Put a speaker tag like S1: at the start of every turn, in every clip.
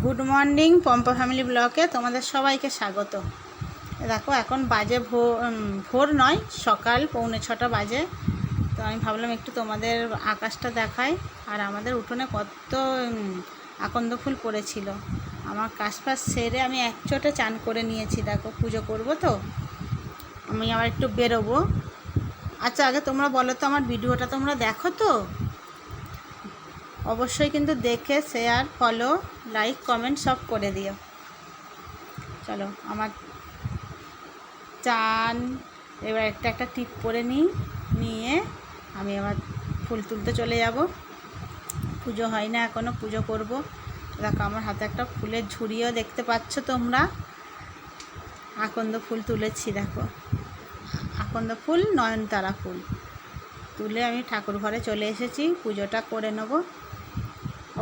S1: Good morning Pampa family ব্লগে তোমাদের সবাইকে স্বাগত। দেখো এখন বাজে ভোর নয়, সকাল 5:45 বাজে। তো আমি ভাবলাম একটু তোমাদের আকাশটা দেখাই। আর আমাদের উঠোনে কত আকন্দ ফুল পড়েছিল। আমার কাজ ফাজ সেরে আমি একচোটে চান করে নিয়েছি। দেখো পুজো করব, তো আমি আবার একটু বেরোবো। আচ্ছা আগে তোমরা বলো তো, আমার ভিডিওটা তোমরা দেখো তো? অবশ্যই কিন্তু দেখে শেয়ার, ফলো, লাইক, কমেন্ট সব করে দিও। চলো আমার চান এবার একটা টিপ করে নিয়ে আমি আবার ফুল তুলতে চলে যাব। পুজো হয় না এখনও, পুজো করব। দেখো আমার হাতে একটা ফুলের ঝুড়িও দেখতে পাচ্ছ তোমরা। আকন্দ ফুল তুলেছি, দেখো আকন্দ ফুল, নয়নতারা ফুল তুলে আমি ঠাকুর ঘরে চলে এসেছি। পুজোটা করে নেব।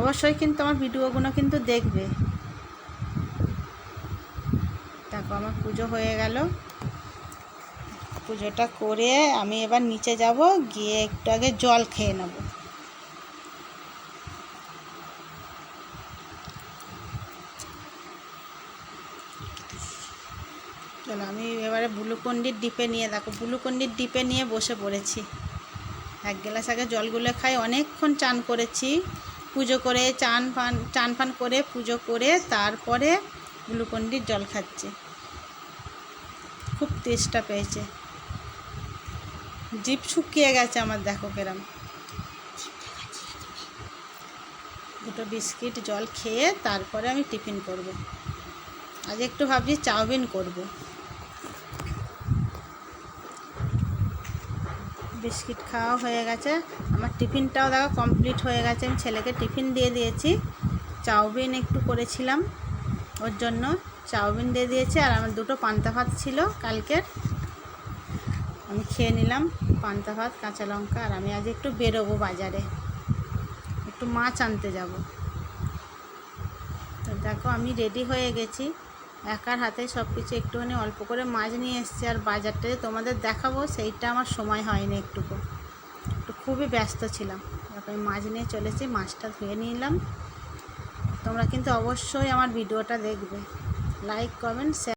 S1: অবশ্যই কিন্তু আমার ভিডিওগুলো কিন্তু দেখবে। দেখো আমার পুজো হয়ে গেল। পুজোটা করে আমি এবার নিচে যাব, গিয়ে একটু আগে জল খেয়ে নেব। চলো আমি এবারে ব্লুকন্ডির ডিপে নিয়ে, দেখো ব্লুকন্ডির ডিপে নিয়ে বসে পড়েছি। এক গ্লাস আগে জলগুলো খাই। অনেকক্ষণ চান করেছি, পুজো করে চান ফান করে পুজো করে তারপরে গ্লুকন্ডির জল খাচ্ছি। খুব তেষ্টা পেয়েছে, জিভ শুকিয়ে গেছে আমার। দেখো কেরম। দুটো বিস্কিট জল খেয়ে তারপরে আমি টিফিন করব। আজ একটু ভাবছি চাউমিন করব। বিস্কিট খাওয়া হয়ে গেছে, আমার টিফিনটাও দেখো কমপ্লিট হয়ে গেছে। আমি ছেলেকে টিফিন দিয়ে দিয়েছি। চাউমিন একটু করেছিলাম, ওর জন্য চাউমিন দিয়ে দিয়েছি। আর আমার দুটো পান্তা ভাত ছিল কালকের, আমি খেয়ে নিলাম পান্তা ভাত, কাঁচা লঙ্কা। আর আমি আজ একটু বেরোবো বাজারে, একটু মাছ আনতে যাব। তো দেখো আমি রেডি হয়ে গেছি। একার হাতে সব কিছু, একটুখানি অল্প করে মাছ নিয়ে এসেছি। আর বাজারটা যে তোমাদের দেখাবো সেইটা আমার সময় হয়নি, একটু খুবই ব্যস্ত ছিলাম। আমি মাছ নিয়ে চলেছি, মাছটা ধুয়ে নিলাম। তোমরা কিন্তু অবশ্যই আমার ভিডিওটা দেখবে, লাইক, কমেন্ট, শেয়ার।